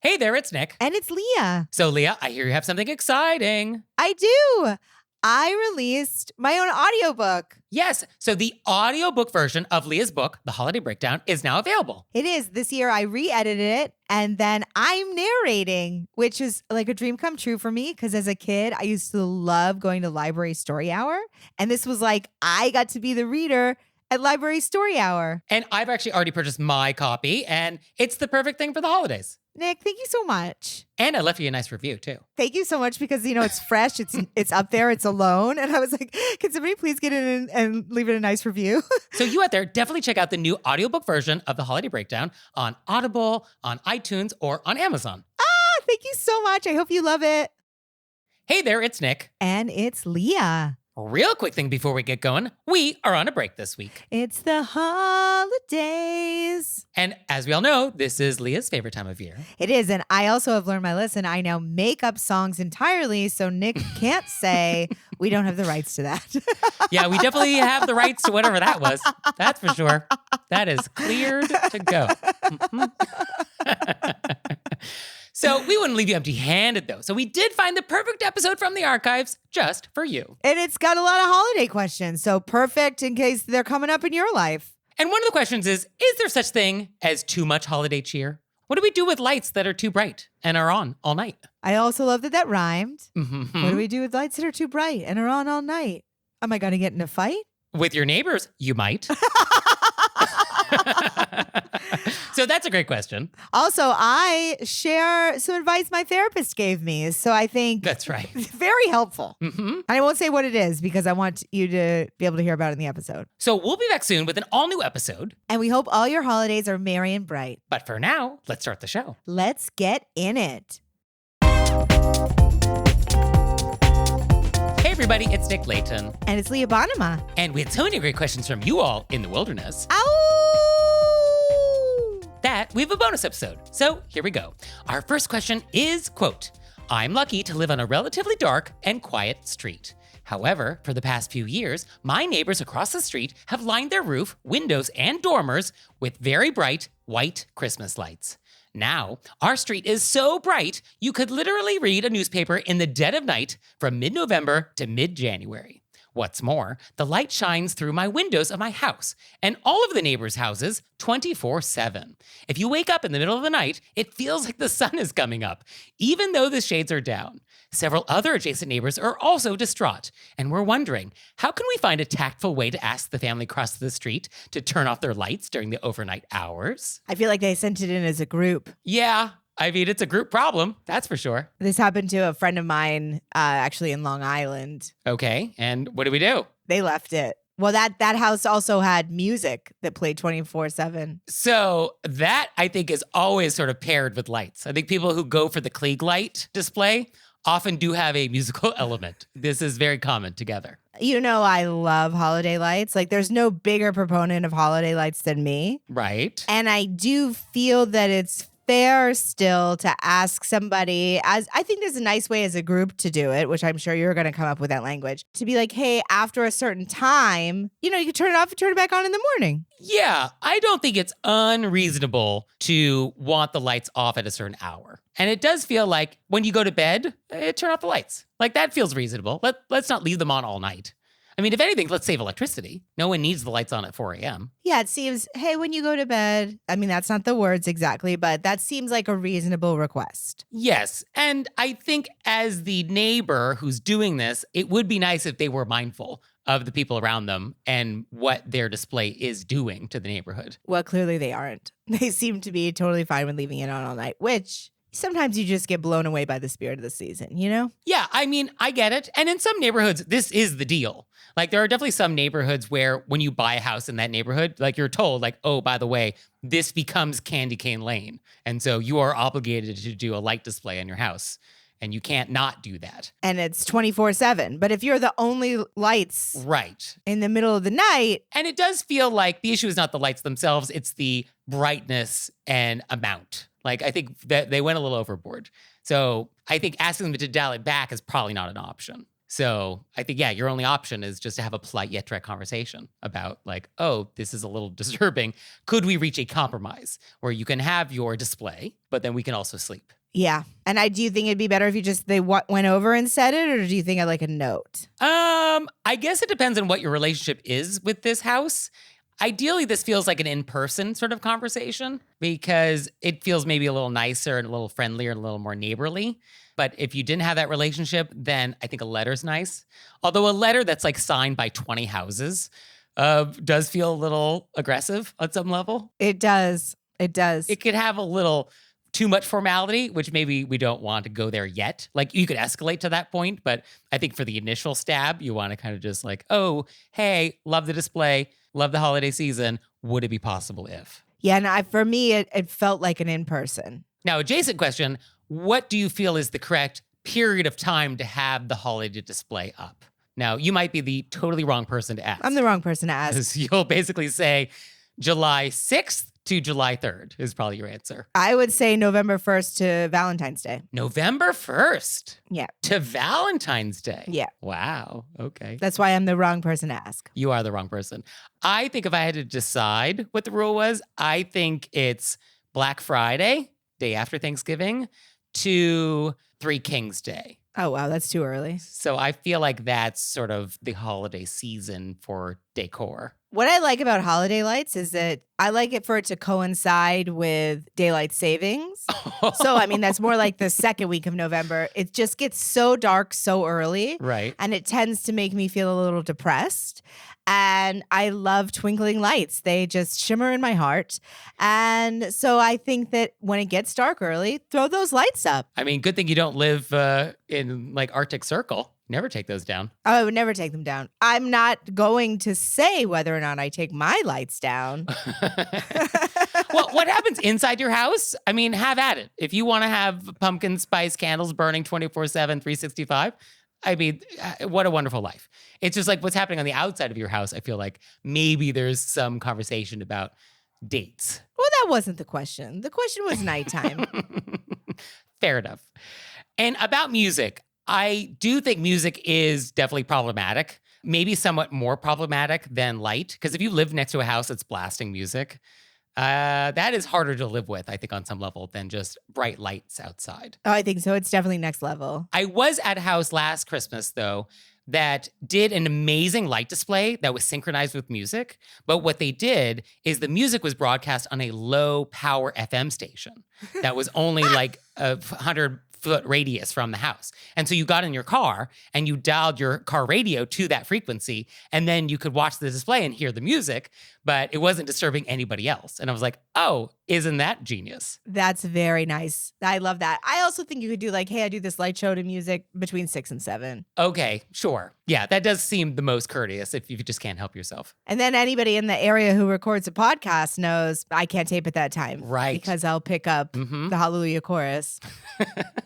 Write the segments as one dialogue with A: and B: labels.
A: Hey there, it's Nick.
B: And it's Leah.
A: So, Leah, I hear you have something exciting.
B: I do. I released my own audiobook.
A: Yes, so the audiobook version of Leah's book, The Holiday Breakdown, is now available.
B: It is. This year I re-edited it and then I'm narrating, which is like a dream come true for me because as a kid, I used to love going to library story hour. And this was like, I got to be the reader at library story hour.
A: And I've actually already purchased my copy, and it's the perfect thing for the holidays.
B: Nick, thank you so much.
A: And I left you a nice review, too.
B: Thank you so much because, it's fresh. It's up there. It's alone. And I was like, can somebody please get in and leave it a nice review?
A: So you out there, definitely check out the new audiobook version of The Holiday Breakdown on Audible, on iTunes, or on Amazon.
B: Thank you so much. I hope you love it.
A: Hey there, it's Nick.
B: And it's Leah.
A: Real quick thing before we get going, we are on a break this week.
B: It's the holidays.
A: And as we all know, this is Leah's favorite time of year.
B: It is. And I also have learned my lesson. I now make up songs entirely. So Nick can't say we don't have the rights to that.
A: Yeah, we definitely have the rights to whatever that was. That's for sure. That is cleared to go. So we wouldn't leave you empty-handed, though. So we did find the perfect episode from the archives just for you.
B: And it's got a lot of holiday questions. So perfect in case they're coming up in your life.
A: And one of the questions is there such thing as too much holiday cheer? What do we do with lights that are too bright and are on all night?
B: I also love that rhymed.
A: Mm-hmm.
B: What do we do with lights that are too bright and are on all night? Am I going to get in a fight?
A: With your neighbors, you might. So that's a great question.
B: Also, I share some advice my therapist gave me. So I think
A: that's right.
B: Very helpful.
A: Mm-hmm.
B: And I won't say what it is because I want you to be able to hear about it in the episode.
A: So we'll be back soon with an all-new episode.
B: And we hope all your holidays are merry and bright.
A: But for now, let's start the show.
B: Let's get in it.
A: Hey everybody, it's Nick Layton.
B: And it's Leah Bonema.
A: And we had so many great questions from you all in the wilderness.
B: Ow!
A: That we have a bonus episode. So here we go. Our first question is, quote, I'm lucky to live on a relatively dark and quiet street. However, for the past few years, my neighbors across the street have lined their roof, windows, and dormers with very bright white Christmas lights. Now, our street is so bright, you could literally read a newspaper in the dead of night from mid-November to mid-January. What's more, the light shines through my windows of my house and all of the neighbors' houses 24/7. If you wake up in the middle of the night, it feels like the sun is coming up, even though the shades are down. Several other adjacent neighbors are also distraught, and we're wondering, how can we find a tactful way to ask the family across the street to turn off their lights during the overnight hours?
B: I feel like they sent it in as a group.
A: Yeah, I mean, it's a group problem, that's for sure.
B: This happened to a friend of mine, actually in Long Island.
A: Okay, and what do we do?
B: They left it. Well, that house also had music that played 24/7.
A: So that, I think, is always sort of paired with lights. I think people who go for the Klieg light display often do have a musical element. This is very common together.
B: I love holiday lights. Like, there's no bigger proponent of holiday lights than me.
A: Right.
B: And I do feel that it's fair still to ask somebody, as I think there's a nice way as a group to do it, which I'm sure you're going to come up with that language, to be like, hey, after a certain time, you can turn it off and turn it back on in the morning.
A: Yeah, I don't think it's unreasonable to want the lights off at a certain hour. And it does feel like when you go to bed, turn off the lights. Like, that feels reasonable. Let's not leave them on all night. I mean, if anything, let's save electricity. No one needs the lights on at 4 a.m.
B: Yeah, it seems, hey, when you go to bed, I mean, that's not the words exactly, but that seems like a reasonable request.
A: Yes, and I think as the neighbor who's doing this, it would be nice if they were mindful of the people around them and what their display is doing to the neighborhood.
B: Well, clearly they aren't. They seem to be totally fine with leaving it on all night, which sometimes you just get blown away by the spirit of the season,
A: Yeah, I mean, I get it. And in some neighborhoods, this is the deal. Like, there are definitely some neighborhoods where when you buy a house in that neighborhood, like, you're told, like, oh, by the way, this becomes Candy Cane Lane. And so you are obligated to do a light display on your house. And you can't not do that.
B: And it's 24/7. But if you're the only lights
A: right
B: in the middle of the night.
A: And it does feel like the issue is not the lights themselves, it's the brightness and amount. Like, I think that they went a little overboard. So I think asking them to dial it back is probably not an option. So I think, yeah, your only option is just to have a polite yet direct conversation about like, oh, this is a little disturbing. Could we reach a compromise where you can have your display, but then we can also sleep?
B: Yeah. And do you think it'd be better if they went over and said it, or do you think I'd like a note?
A: I guess it depends on what your relationship is with this house. Ideally, this feels like an in-person sort of conversation because it feels maybe a little nicer and a little friendlier and a little more neighborly. But if you didn't have that relationship, then I think a letter's nice. Although a letter that's like signed by 20 houses does feel a little aggressive on some level.
B: It does. It does.
A: It could have a little too much formality, which maybe we don't want to go there yet. Like you could escalate to that point, but I think for the initial stab, you want to kind of just like, oh, hey, love the display. Love the holiday season. Would it be possible if?
B: Yeah, and for me, it felt like an in-person.
A: Now, adjacent question, what do you feel is the correct period of time to have the holiday display up? Now, you might be the totally wrong person to ask.
B: I'm the wrong person to ask.
A: You'll basically say July 6th to July 3rd is probably your answer.
B: I would say November 1st to Valentine's Day.
A: November 1st?
B: Yeah.
A: To Valentine's Day?
B: Yeah.
A: Wow. Okay.
B: That's why I'm the wrong person to ask.
A: You are the wrong person. I think if I had to decide what the rule was, I think it's Black Friday, day after Thanksgiving, to Three Kings Day.
B: Oh, wow. That's too early.
A: So I feel like that's sort of the holiday season for decor.
B: What I like about holiday lights is that I like it for it to coincide with daylight savings. So, I mean, that's more like the second week of November. It just gets so dark so early.
A: Right.
B: And it tends to make me feel a little depressed. And I love twinkling lights. They just shimmer in my heart. And so I think that when it gets dark early, throw those lights up.
A: I mean, good thing you don't live in like Arctic Circle. Never take those down.
B: Oh, I would never take them down. I'm not going to say whether or not I take my lights down.
A: Well, what happens inside your house? I mean, have at it. If you want to have pumpkin spice candles burning 24/7, 365, I mean, what a wonderful life. It's just like what's happening on the outside of your house. I feel like maybe there's some conversation about dates.
B: Well, that wasn't the question. The question was nighttime.
A: Fair enough. And about music, I do think music is definitely problematic, maybe somewhat more problematic than light. Because if you live next to a house that's blasting music, that is harder to live with, I think, on some level than just bright lights outside.
B: Oh, I think so. It's definitely next level.
A: I was at a house last Christmas, though, that did an amazing light display that was synchronized with music. But what they did is the music was broadcast on a low power FM station that was only like 100-foot radius from the house. And so you got in your car and you dialed your car radio to that frequency, and then you could watch the display and hear the music, but it wasn't disturbing anybody else. And I was like, oh, isn't that genius?
B: That's very nice. I love that. I also think you could do like, hey, I do this light show to music between 6 and 7.
A: Okay, sure. Yeah, that does seem the most courteous if you just can't help yourself.
B: And then anybody in the area who records a podcast knows I can't tape at that time.
A: Right.
B: Because I'll pick up the Hallelujah chorus.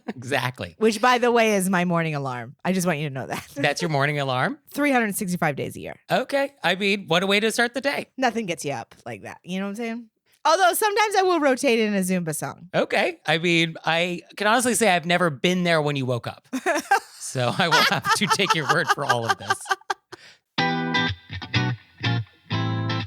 A: Exactly.
B: Which, by the way, is my morning alarm. I just want you to know that.
A: That's your morning alarm?
B: 365 days a year.
A: Okay. I mean, what a way to start the day.
B: Nothing gets you up like that. You know what I'm saying? Although sometimes I will rotate in a Zumba song.
A: Okay. I mean, I can honestly say I've never been there when you woke up. So I will have to take your word for all of this.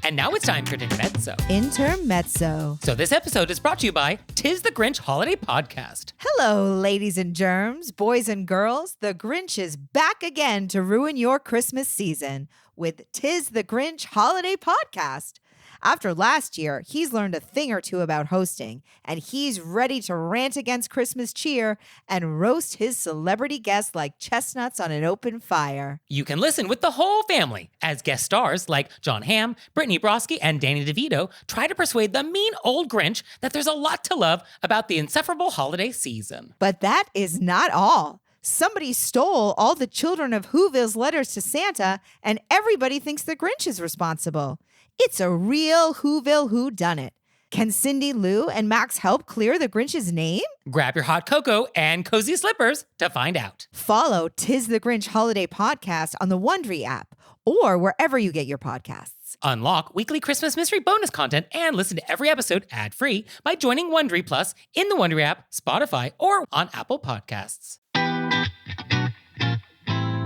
A: And now it's time for Intermezzo.
B: Intermezzo.
A: So this episode is brought to you by 'Tis the Grinch Holiday Podcast.
B: Hello, ladies and germs, boys and girls. The Grinch is back again to ruin your Christmas season with 'Tis the Grinch Holiday Podcast. After last year, he's learned a thing or two about hosting, and he's ready to rant against Christmas cheer and roast his celebrity guests like chestnuts on an open fire.
A: You can listen with the whole family as guest stars like John Hamm, Brittany Broski, and Danny DeVito try to persuade the mean old Grinch that there's a lot to love about the insufferable holiday season.
B: But that is not all. Somebody stole all the children of Whoville's letters to Santa, and everybody thinks the Grinch is responsible. It's a real Whoville whodunit. Can Cindy Lou and Max help clear the Grinch's name?
A: Grab your hot cocoa and cozy slippers to find out.
B: Follow 'Tis the Grinch Holiday Podcast on the Wondery app or wherever you get your podcasts.
A: Unlock weekly Christmas mystery bonus content and listen to every episode ad-free by joining Wondery Plus in the Wondery app, Spotify, or on Apple Podcasts.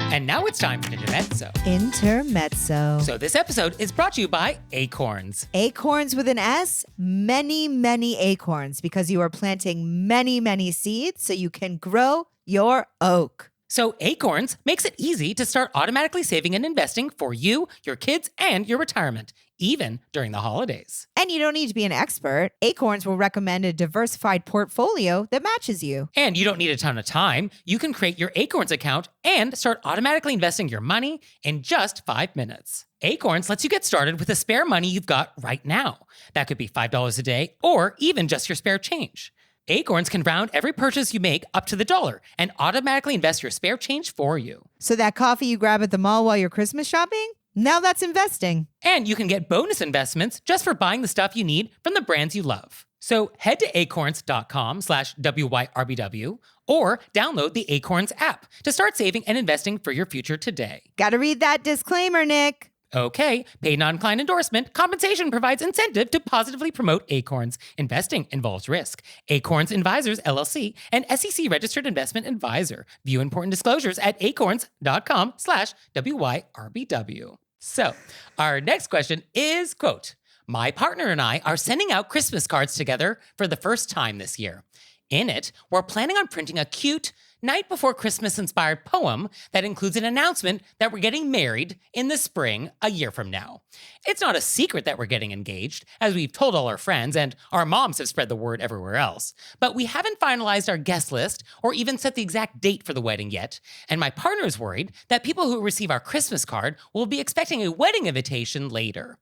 A: And now it's time for Intermezzo.
B: Intermezzo.
A: So this episode is brought to you by Acorns.
B: Acorns with an S, many, many acorns, because you are planting many, many seeds so you can grow your oak.
A: So Acorns makes it easy to start automatically saving and investing for you, your kids, and your retirement, even during the holidays.
B: And you don't need to be an expert. Acorns will recommend a diversified portfolio that matches you.
A: And you don't need a ton of time. You can create your Acorns account and start automatically investing your money in just 5 minutes. Acorns lets you get started with the spare money you've got right now. That could be $5 a day or even just your spare change. Acorns can round every purchase you make up to the dollar and automatically invest your spare change for you.
B: So that coffee you grab at the mall while you're Christmas shopping? Now that's investing.
A: And you can get bonus investments just for buying the stuff you need from the brands you love. So head to acorns.com/WYRBW or download the Acorns app to start saving and investing for your future today.
B: Gotta read that disclaimer, Nick.
A: Okay, paid non-client endorsement. Compensation provides incentive to positively promote Acorns. Investing involves risk. Acorns Advisors, LLC, an SEC-registered investment advisor. View important disclosures at acorns.com/WYRBW. So, our next question is, quote, my partner and I are sending out Christmas cards together for the first time this year. In it, we're planning on printing a cute, night before Christmas inspired poem that includes an announcement that we're getting married in the spring a year from now. It's not a secret that we're getting engaged, as we've told all our friends and our moms have spread the word everywhere else. But we haven't finalized our guest list or even set the exact date for the wedding yet. And my partner is worried that people who receive our Christmas card will be expecting a wedding invitation later.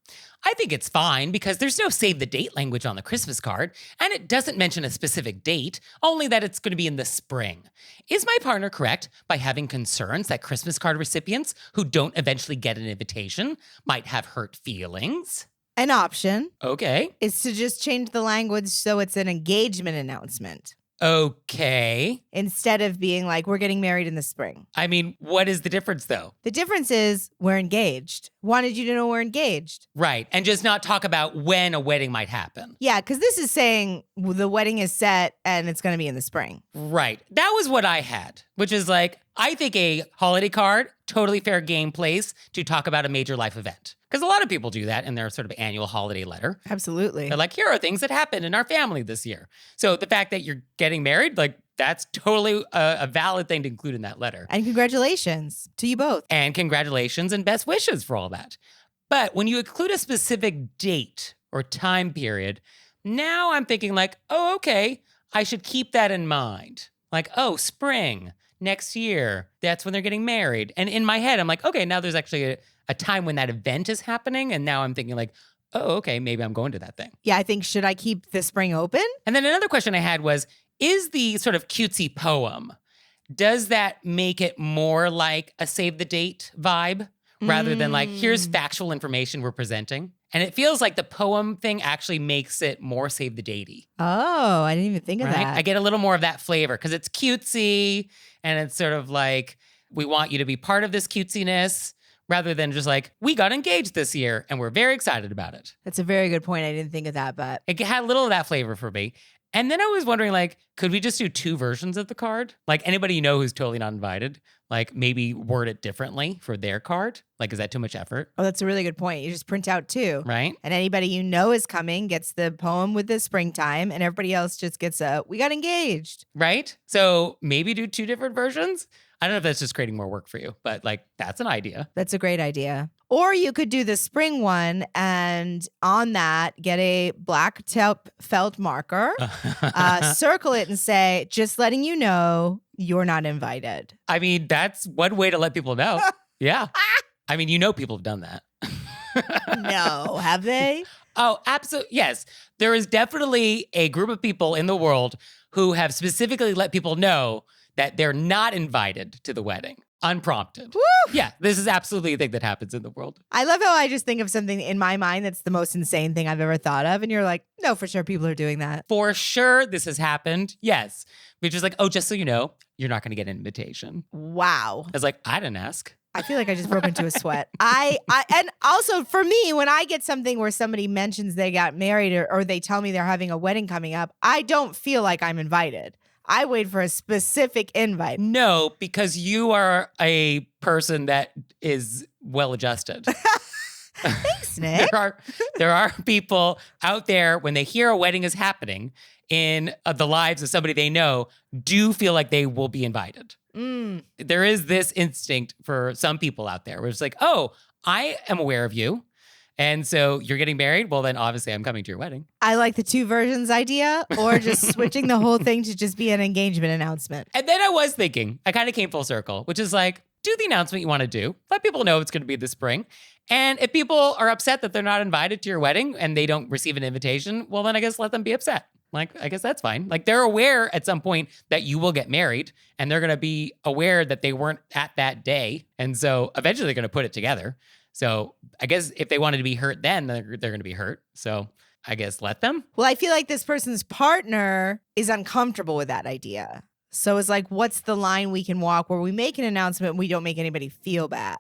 A: I think it's fine because there's no save the date language on the Christmas card, and it doesn't mention a specific date, only that it's going to be in the spring. Is my partner correct by having concerns that Christmas card recipients who don't eventually get an invitation might have hurt feelings?
B: An option
A: Okay.
B: is to just change the language so it's an engagement announcement
A: Okay.
B: instead of being like, we're getting married in the spring.
A: I mean, what is the difference though?
B: The difference is we're engaged. Wanted you to know we're engaged.
A: Right. And just not talk about when a wedding might happen.
B: Yeah, because this is saying the wedding is set and it's going to be in the spring.
A: Right. That was what I had, which is like, I think a holiday card, totally fair game place to talk about a major life event. Because a lot of people do that in their sort of annual holiday letter.
B: Absolutely.
A: They're like, here are things that happened in our family this year. So the fact that you're getting married, like, that's totally a valid thing to include in that letter.
B: And congratulations to you both.
A: And congratulations and best wishes for all that. But when you include a specific date or time period, now I'm thinking like, oh, okay, I should keep that in mind. Like, oh, spring, next year, that's when they're getting married. And in my head, I'm like, okay, now there's actually a time when that event is happening. And now I'm thinking like, oh, okay, maybe I'm going to that thing.
B: Yeah, I think, should I keep the spring open?
A: And then another question I had was, is the sort of cutesy poem, does that make it more like a save the date vibe rather than like, here's factual information we're presenting? And it feels like the poem thing actually makes it more save the datey.
B: Oh, I didn't even think of that.
A: I get a little more of that flavor because it's cutesy and it's sort of like, we want you to be part of this cutesiness rather than just like, we got engaged this year and we're very excited about it.
B: That's a very good point. I didn't think of that, but
A: It had a little of that flavor for me. And then I was wondering, like, could we just do two versions of the card? Like, anybody you know who's totally not invited, like, maybe word it differently for their card? Like, is that too much effort?
B: oh, that's a really good point. You just print out two.
A: Right?
B: And anybody you know is coming gets the poem with the springtime, and everybody else just gets we got engaged.
A: Right? So maybe do two different versions? I don't know if that's just creating more work for you, but like, that's an idea.
B: That's a great idea. Or you could do the spring one and on that, get a black tip felt marker, circle it and say, just letting you know you're not invited.
A: I mean, that's one way to let people know. Yeah. I mean, you know, people have done that.
B: No, have they?
A: Oh, absolutely. Yes. There is definitely a group of people in the world who have specifically let people know that they're not invited to the wedding, unprompted.
B: Woo!
A: Yeah, this is absolutely a thing that happens in the world.
B: I love how I just think of something in my mind that's the most insane thing I've ever thought of. And you're like, no, for sure people are doing that.
A: For sure, this has happened. Yes. Which is like, oh, just so you know, you're not going to get an invitation.
B: Wow.
A: I was like, I didn't ask.
B: I feel like I just broke into a sweat. And also for me, when I get something where somebody mentions they got married or they tell me they're having a wedding coming up, I don't feel like I'm invited. I wait for a specific invite.
A: No, because you are a person that is well-adjusted.
B: Thanks, Nick.
A: There are people out there, when they hear a wedding is happening in the lives of somebody they know, do feel like they will be invited. There is this instinct for some people out there where it's like, oh, I am aware of you. And so you're getting married? Well, then obviously I'm coming to your wedding.
B: I like the two versions idea, or just switching the whole thing to just be an engagement announcement.
A: And then I was thinking, I kind of came full circle, which is like, do the announcement you want to do. Let people know it's going to be this spring. And if people are upset that they're not invited to your wedding and they don't receive an invitation, well, then I guess let them be upset. Like, I guess that's fine. Like, they're aware at some point that you will get married, and they're going to be aware that they weren't at that day. And so eventually they're going to put it together. So I guess if they wanted to be hurt then, they're going to be hurt. So I guess let them.
B: Well, I feel like this person's partner is uncomfortable with that idea. So it's like, what's the line we can walk where we make an announcement and we don't make anybody feel bad?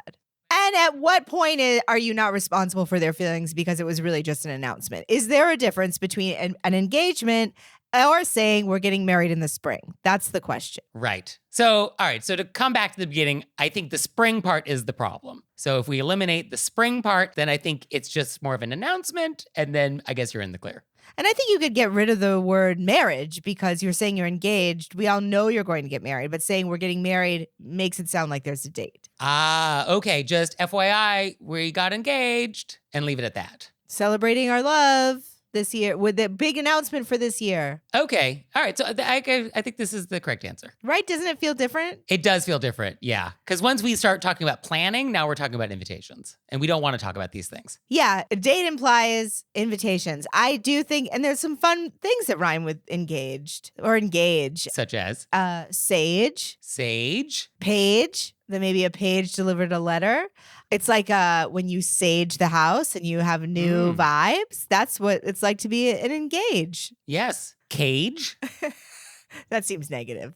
B: And at what point are you not responsible for their feelings because it was really just an announcement? Is there a difference between an engagement or saying we're getting married in the spring? That's the question.
A: Right. So, all right. So to come back to the beginning, I think the spring part is the problem. So if we eliminate the spring part, then I think it's just more of an announcement. And then I guess you're in the clear.
B: And I think you could get rid of the word marriage because you're saying you're engaged. We all know you're going to get married, but saying we're getting married makes it sound like there's a date.
A: Okay. Just FYI, we got engaged, and leave it at that.
B: Celebrating our love this year with the big announcement for this year.
A: Okay. All right. So I think this is the correct answer.
B: Right? Doesn't it feel different?
A: It does feel different. Yeah. Because once we start talking about planning, now we're talking about invitations. And we don't want to talk about these things.
B: Yeah. A date implies invitations. I do think, and there's some fun things that rhyme with engaged or engage.
A: Such as?
B: Sage.
A: Sage.
B: Page. Then maybe a page delivered a letter. It's like when you sage the house and you have new vibes. That's what it's like to be an engage.
A: Yes. Cage.
B: That seems negative.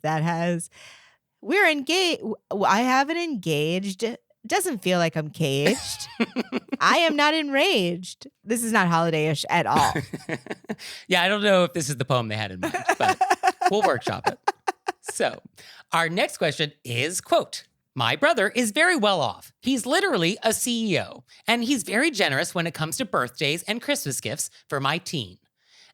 B: We're engaged. I haven't engaged. Doesn't feel like I'm caged. I am not enraged. This is not holiday-ish at all.
A: Yeah, I don't know if this is the poem they had in mind, but we'll workshop it. So our next question is, quote, my brother is very well off. He's literally a CEO, and he's very generous when it comes to birthdays and Christmas gifts for my teen.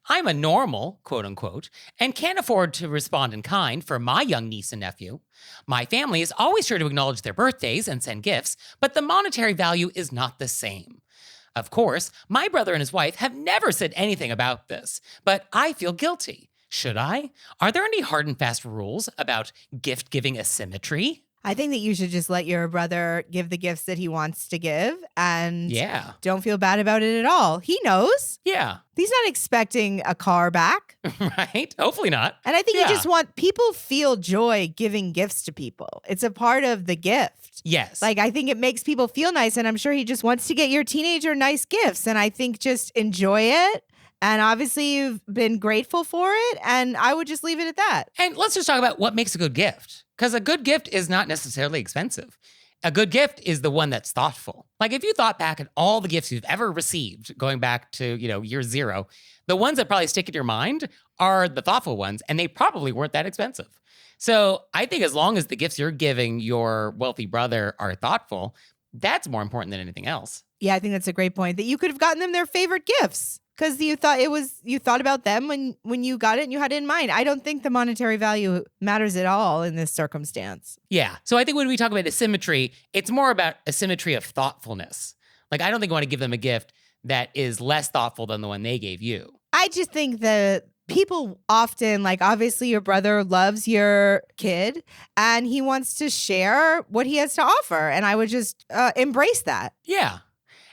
A: I'm a normal, quote unquote, and can't afford to respond in kind for my young niece and nephew. My family is always sure to acknowledge their birthdays and send gifts, but the monetary value is not the same. Of course, my brother and his wife have never said anything about this, but I feel guilty. Should I? Are there any hard and fast rules about gift-giving asymmetry?
B: I think that you should just let your brother give the gifts that he wants to give and don't feel bad about it at all. He knows.
A: Yeah.
B: He's not expecting a car back.
A: Right? Hopefully not.
B: And I think you just want people feel joy giving gifts to people. It's a part of the gift.
A: Yes.
B: Like, I think it makes people feel nice. And I'm sure he just wants to get your teenager nice gifts. And I think just enjoy it. And obviously, you've been grateful for it. And I would just leave it at that.
A: And let's just talk about what makes a good gift. Because a good gift is not necessarily expensive. A good gift is the one that's thoughtful. Like, if you thought back at all the gifts you've ever received, going back to, year zero, the ones that probably stick in your mind are the thoughtful ones, and they probably weren't that expensive. So I think as long as the gifts you're giving your wealthy brother are thoughtful, that's more important than anything else.
B: Yeah, I think that's a great point, that you could have gotten them their favorite gifts. Because you thought about them when you got it and you had it in mind. I don't think the monetary value matters at all in this circumstance.
A: Yeah. So I think when we talk about asymmetry, it's more about asymmetry of thoughtfulness. Like, I don't think you want to give them a gift that is less thoughtful than the one they gave you.
B: I just think that people often, like, obviously your brother loves your kid and he wants to share what he has to offer. And I would just embrace that.
A: Yeah.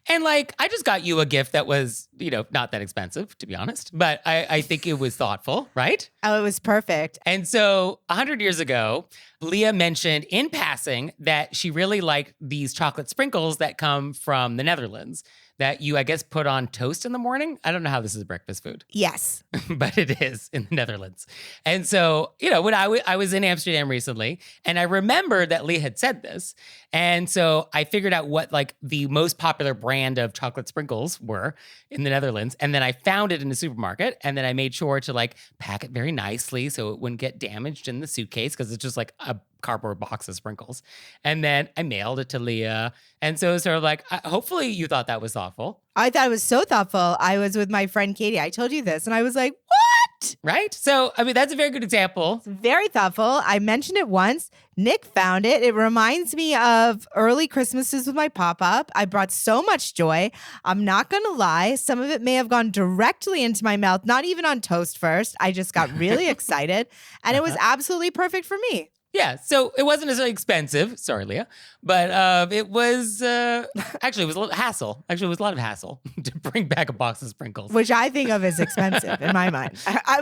A: And like, I just got you a gift that was, not that expensive, to be honest, but I think it was thoughtful, right?
B: Oh, it was perfect.
A: And so 100 years ago, Leah mentioned in passing that she really liked these chocolate sprinkles that come from the Netherlands that you, I guess, put on toast in the morning. I don't know how this is breakfast food,
B: Yes.
A: but it is in the Netherlands. And so, when I was in Amsterdam recently, and I remembered that Leah had said this. And so I figured out what like the most popular brand of chocolate sprinkles were in the Netherlands. And then I found it in the supermarket. And then I made sure to like pack it very nicely so it wouldn't get damaged in the suitcase because it's just like a cardboard box of sprinkles. And then I mailed it to Leah. And so it was sort of like, hopefully you thought that was thoughtful.
B: I thought it was so thoughtful. I was with my friend Katie. I told you this, and I was like, what?
A: Right? So, I mean, that's a very good example.
B: It's very thoughtful. I mentioned it once. Nick found it. It reminds me of early Christmases with my pop-up. I brought so much joy. I'm not going to lie. Some of it may have gone directly into my mouth, not even on toast first. I just got really excited, and it was absolutely perfect for me.
A: Yeah, so it wasn't necessarily expensive. Sorry, Leah. But it was, actually, it was a little hassle. Actually, it was a lot of hassle to bring back a box of sprinkles.
B: Which I think of as expensive in my mind.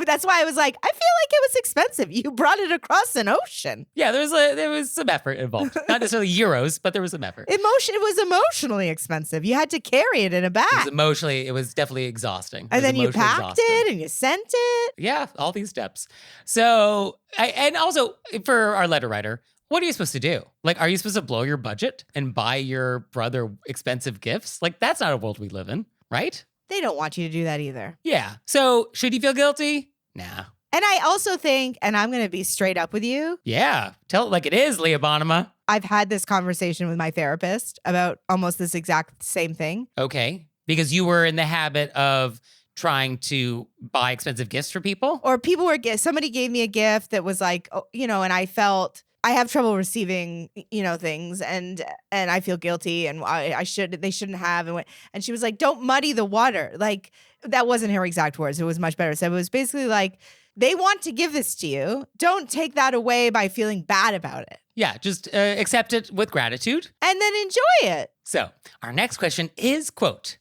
B: That's why I was like, I feel like it was expensive. You brought it across an ocean.
A: Yeah, there was some effort involved. Not necessarily euros, but there was some effort.
B: It was emotionally expensive. You had to carry it in a bag.
A: It was definitely exhausting.
B: And then you packed it and you sent it.
A: Yeah, all these steps. So, and also for our letter writer, what are you supposed to do? Like, are you supposed to blow your budget and buy your brother expensive gifts? Like, that's not a world we live in, right?
B: They don't want you to do that either.
A: Yeah. So, should you feel guilty? Nah.
B: And I also think, and I'm going to be straight up with you.
A: Yeah. Tell it like it is, Leah Bonema.
B: I've had this conversation with my therapist about almost this exact same thing.
A: Okay. Because you were in the habit of trying to buy expensive gifts for people?
B: Or somebody gave me a gift that was like, and I felt I have trouble receiving, things and I feel guilty and they shouldn't have. And she was like, don't muddy the water. Like, that wasn't her exact words. It was much better. So it was basically like, they want to give this to you. Don't take that away by feeling bad about it.
A: Yeah, just accept it with gratitude.
B: And then enjoy it.
A: So our next question is, quote,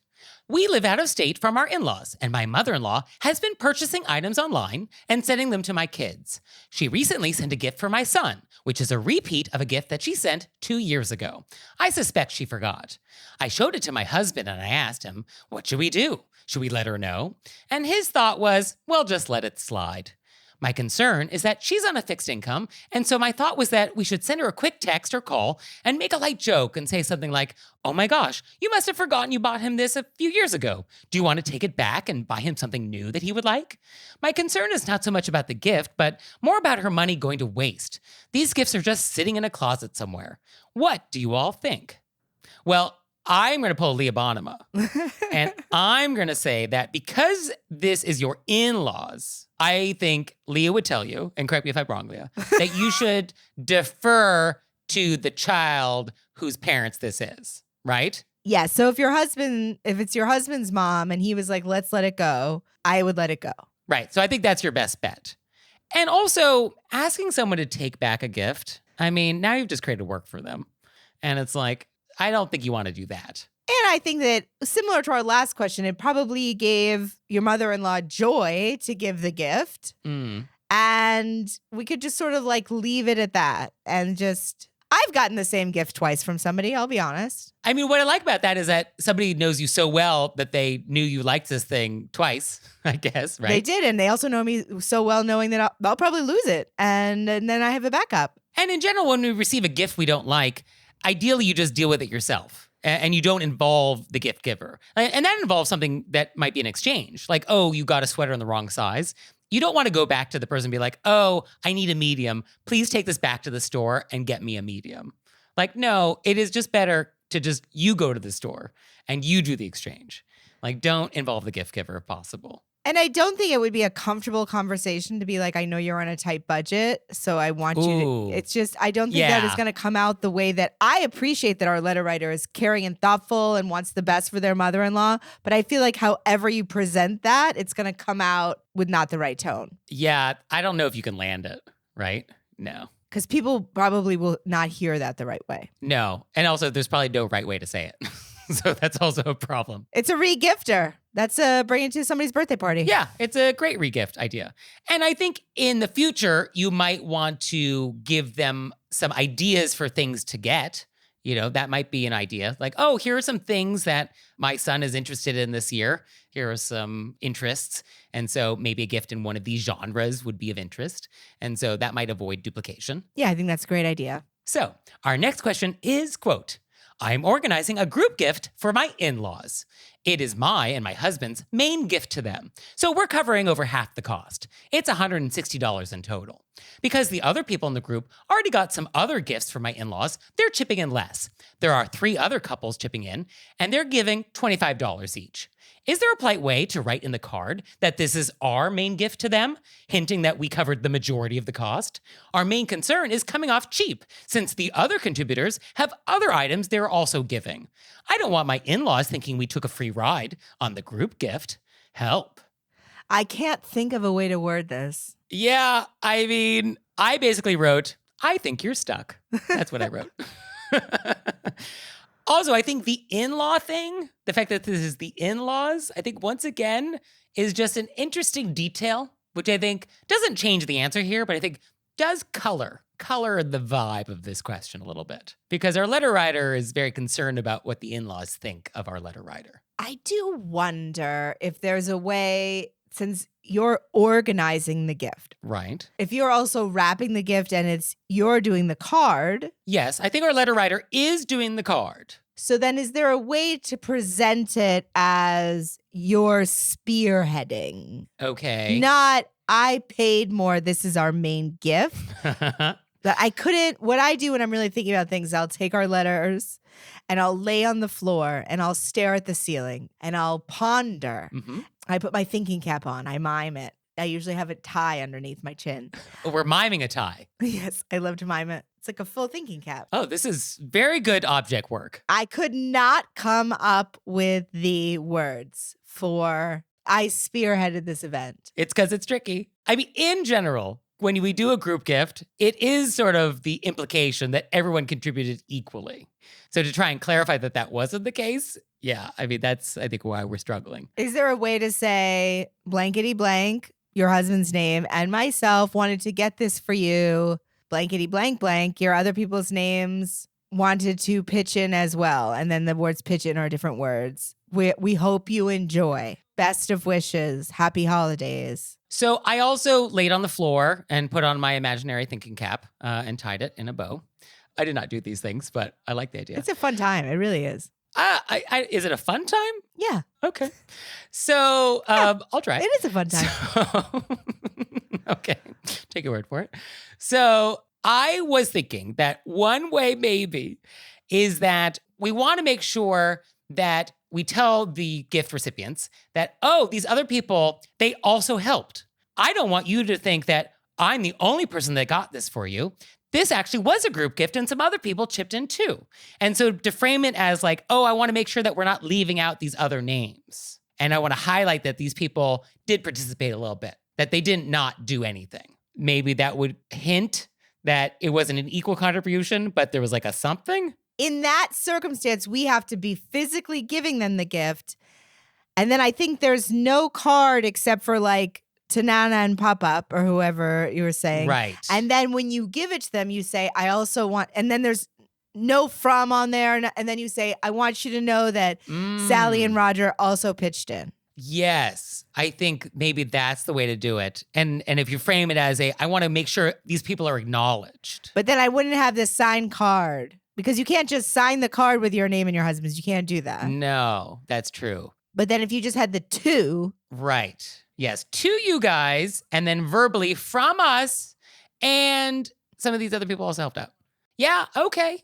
A: we live out of state from our in-laws, and my mother-in-law has been purchasing items online and sending them to my kids. She recently sent a gift for my son, which is a repeat of a gift that she sent 2 years ago. I suspect she forgot. I showed it to my husband and I asked him, what should we do? Should we let her know? And his thought was, well, just let it slide. My concern is that she's on a fixed income, and so my thought was that we should send her a quick text or call and make a light joke and say something like, oh my gosh, you must have forgotten you bought him this a few years ago. Do you want to take it back and buy him something new that he would like? My concern is not so much about the gift, but more about her money going to waste. These gifts are just sitting in a closet somewhere. What do you all think? Well, I'm going to pull Leah Bonema, and I'm going to say that because this is your in-laws, I think Leah would tell you, and correct me if I'm wrong, Leah, that you should defer to the child whose parents this is, right?
B: Yeah. So if it's your husband's mom and he was like, let's let it go, I would let it go.
A: Right. So I think that's your best bet. And also asking someone to take back a gift. I mean, now you've just created work for them. And it's like, I don't think you want to do that.
B: And I think that similar to our last question, it probably gave your mother-in-law joy to give the gift. And we could just sort of like leave it at that and just, I've gotten the same gift twice from somebody, I'll be honest.
A: I mean, what I like about that is that somebody knows you so well that they knew you liked this thing twice, I guess, right?
B: They did. And they also know me so well knowing that I'll probably lose it. And then I have a backup.
A: And in general, when we receive a gift we don't like, ideally you just deal with it yourself. And you don't involve the gift giver. And that involves something that might be an exchange. Like, oh, you got a sweater in the wrong size. You don't want to go back to the person and be like, oh, I need a medium. Please take this back to the store and get me a medium. Like, no, it is just better to just you go to the store and you do the exchange. Like, don't involve the gift giver if possible.
B: And I don't think it would be a comfortable conversation to be like, I know you're on a tight budget, so I want you to. It's just, I don't think that is going to come out the way that I appreciate that our letter writer is caring and thoughtful and wants the best for their mother-in-law. But I feel like however you present that, it's going to come out with not the right tone.
A: Yeah, I don't know if you can land it, right? No.
B: Because people probably will not hear that the right way.
A: No. And also, there's probably no right way to say it. So that's also a problem.
B: It's a re-gifter. That's bring it to somebody's birthday party.
A: Yeah, it's a great regift idea. And I think in the future, you might want to give them some ideas for things to get. That might be an idea. Like, oh, here are some things that my son is interested in this year. Here are some interests. And so maybe a gift in one of these genres would be of interest. And so that might avoid duplication.
B: Yeah, I think that's a great idea.
A: So our next question is, quote, I'm organizing a group gift for my in-laws. It is my and my husband's main gift to them. So we're covering over half the cost. It's $160 in total. Because the other people in the group already got some other gifts for my in-laws, they're chipping in less. There are 3 other couples chipping in, and they're giving $25 each. Is there a polite way to write in the card that this is our main gift to them, hinting that we covered the majority of the cost? Our main concern is coming off cheap, since the other contributors have other items they're also giving. I don't want my in-laws thinking we took a free ride on the group gift. Help.
B: I can't think of a way to word this.
A: Yeah, I mean, I basically wrote, I think you're stuck. That's what I wrote. Also, I think the in-law thing, the fact that this is the in-laws, I think once again is just an interesting detail, which I think doesn't change the answer here, but I think does color the vibe of this question a little bit. Because our letter writer is very concerned about what the in-laws think of our letter writer.
B: I do wonder if there's a way, since you're organizing the gift.
A: Right.
B: If you're also wrapping the gift and you're doing the card.
A: Yes, I think our letter writer is doing the card.
B: So then is there a way to present it as you're spearheading?
A: Okay.
B: Not, I paid more, this is our main gift. But I couldn't, what I do when I'm really thinking about things, I'll take our letters and I'll lay on the floor and I'll stare at the ceiling and I'll ponder.
A: Mm-hmm.
B: I put my thinking cap on. I mime it. I usually have a tie underneath my chin.
A: Oh, we're miming a tie.
B: Yes, I love to mime it. It's like a full thinking cap.
A: Oh, this is very good object work.
B: I could not come up with the words for I spearheaded this event.
A: It's because it's tricky. I mean, in general, when we do a group gift, it is sort of the implication that everyone contributed equally. So to try and clarify that that wasn't the case, yeah, I mean, that's, I think, why we're struggling.
B: Is there a way to say blankety blank, your husband's name, and myself wanted to get this for you, blankety blank blank, your other people's names wanted to pitch in as well. And then the words pitch in are different words. We hope you enjoy. Best of wishes. Happy holidays.
A: So I also laid on the floor and put on my imaginary thinking cap and tied it in a bow. I did not do these things, but I like the idea.
B: It's a fun time. It really is.
A: Is it a fun time?
B: Yeah.
A: Okay. So I'll try.
B: It is a fun time.
A: So, okay. Take your word for it. So I was thinking that one way maybe is that we want to make sure that we tell the gift recipients that, oh, these other people, they also helped. I don't want you to think that I'm the only person that got this for you. This actually was a group gift and some other people chipped in too. And so to frame it as like, oh, I want to make sure that we're not leaving out these other names. And I want to highlight that these people did participate a little bit, that they didn't not do anything. Maybe that would hint that it wasn't an equal contribution, but there was like a something.
B: In that circumstance, we have to be physically giving them the gift. And then I think there's no card except for like to Nana and Pop-Up or whoever you were saying.
A: Right.
B: And then when you give it to them, you say, I also want, and then there's no from on there. And then you say, I want you to know that Sally and Roger also pitched in.
A: Yes, I think maybe that's the way to do it. And if you frame it as I want to make sure these people are acknowledged.
B: But then I wouldn't have this signed card because you can't just sign the card with your name and your husband's. You can't do that.
A: No, that's true.
B: But then if you just had the two. Right.
A: Yes, to you guys, and then verbally from us, and some of these other people also helped out. Yeah, okay.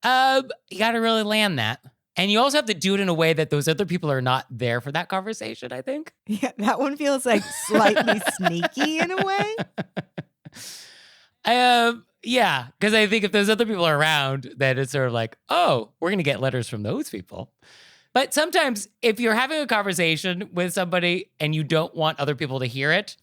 A: You got to really land that. And you also have to do it in a way that those other people are not there for that conversation, I think.
B: Yeah, that one feels like slightly sneaky in a way.
A: Yeah, because I think if those other people are around, then it's sort of like, oh, we're going to get letters from those people. But sometimes if you're having a conversation with somebody and you don't want other people to hear it,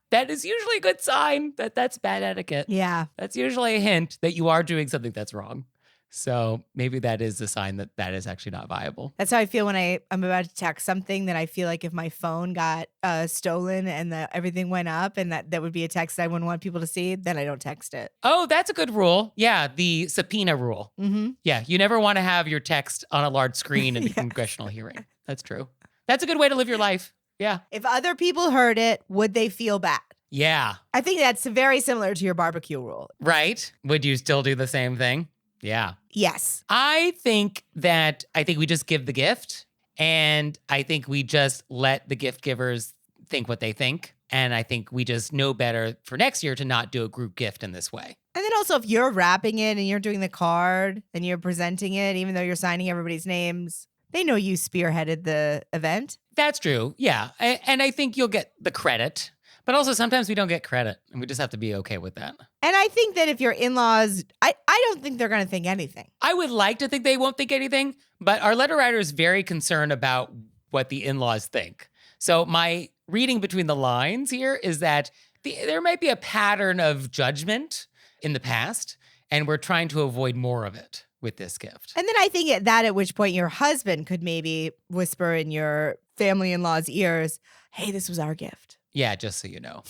A: that is usually a good sign that that's bad etiquette.
B: Yeah.
A: That's usually a hint that you are doing something that's wrong. So maybe that is a sign that that is actually not viable.
B: That's how I feel when I'm about to text something that I feel like if my phone got stolen and everything went up and that would be a text that I wouldn't want people to see, then I don't text it.
A: Oh, that's a good rule. Yeah, the subpoena rule.
B: Mm-hmm.
A: Yeah, you never want to have your text on a large screen in a congressional hearing. That's true. That's a good way to live your life. Yeah.
B: If other people heard it, would they feel bad?
A: Yeah.
B: I think that's very similar to your barbecue rule.
A: Right? Would you still do the same thing? Yeah.
B: Yes.
A: I think we just give the gift, and I think we just let the gift givers think what they think. And I think we just know better for next year to not do a group gift in this way.
B: And then also if you're wrapping it and you're doing the card and you're presenting it, even though you're signing everybody's names, they know you spearheaded the event.
A: That's true. Yeah. And I think you'll get the credit. But also sometimes we don't get credit, and we just have to be okay with that.
B: And I think that if your in-laws, I don't think they're going to think anything.
A: I would like to think they won't think anything, but our letter writer is very concerned about what the in-laws think. So my reading between the lines here is that there might be a pattern of judgment in the past, and we're trying to avoid more of it with this gift.
B: And then I think at which point your husband could maybe whisper in your family in-laws' ears, hey, this was our gift.
A: Yeah, just so you know.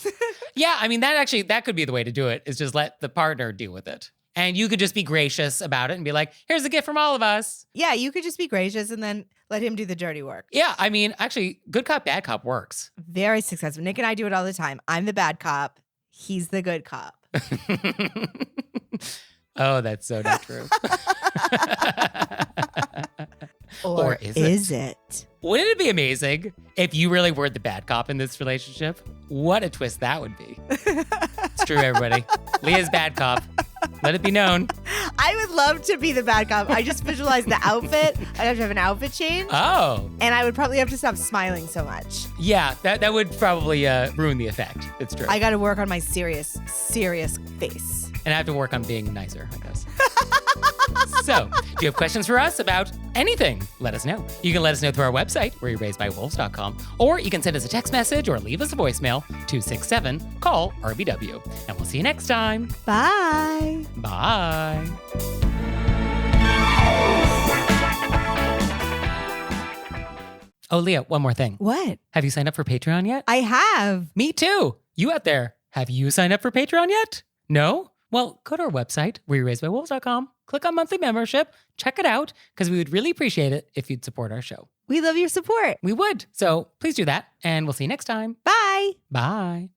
A: Yeah, I mean, that could be the way to do it, is just let the partner deal with it. And you could just be gracious about it and be like, here's a gift from all of us.
B: Yeah, you could just be gracious and then let him do the dirty work.
A: Yeah, I mean, actually, good cop, bad cop works.
B: Very successful. Nick and I do it all the time. I'm the bad cop. He's the good cop.
A: Oh, that's so not true.
B: Or is it?
A: Wouldn't it be amazing if you really were the bad cop in this relationship? What a twist that would be. It's true, everybody. Leah's bad cop. Let it be known.
B: I would love to be the bad cop. I just visualize the outfit. I'd have to have an outfit change.
A: Oh.
B: And I would probably have to stop smiling so much.
A: Yeah, that would probably ruin the effect. It's true.
B: I got to work on my serious face.
A: And I have to work on being nicer, I guess. So, do you have questions for us about anything? Let us know. You can let us know through our website, wereyourbywolves.com, or you can send us a text message or leave us a voicemail, 267-CALL-RBW. And we'll see you next time.
B: Bye.
A: Bye. Oh, Leah, one more thing.
B: What?
A: Have you signed up for Patreon yet?
B: I have.
A: Me too. You out there, have you signed up for Patreon yet? No? Well, go to our website, wereyourbywolves.com, click on monthly membership, check it out, because we would really appreciate it if you'd support our show.
B: We love your support.
A: We would. So please do that, and we'll see you next time.
B: Bye.
A: Bye.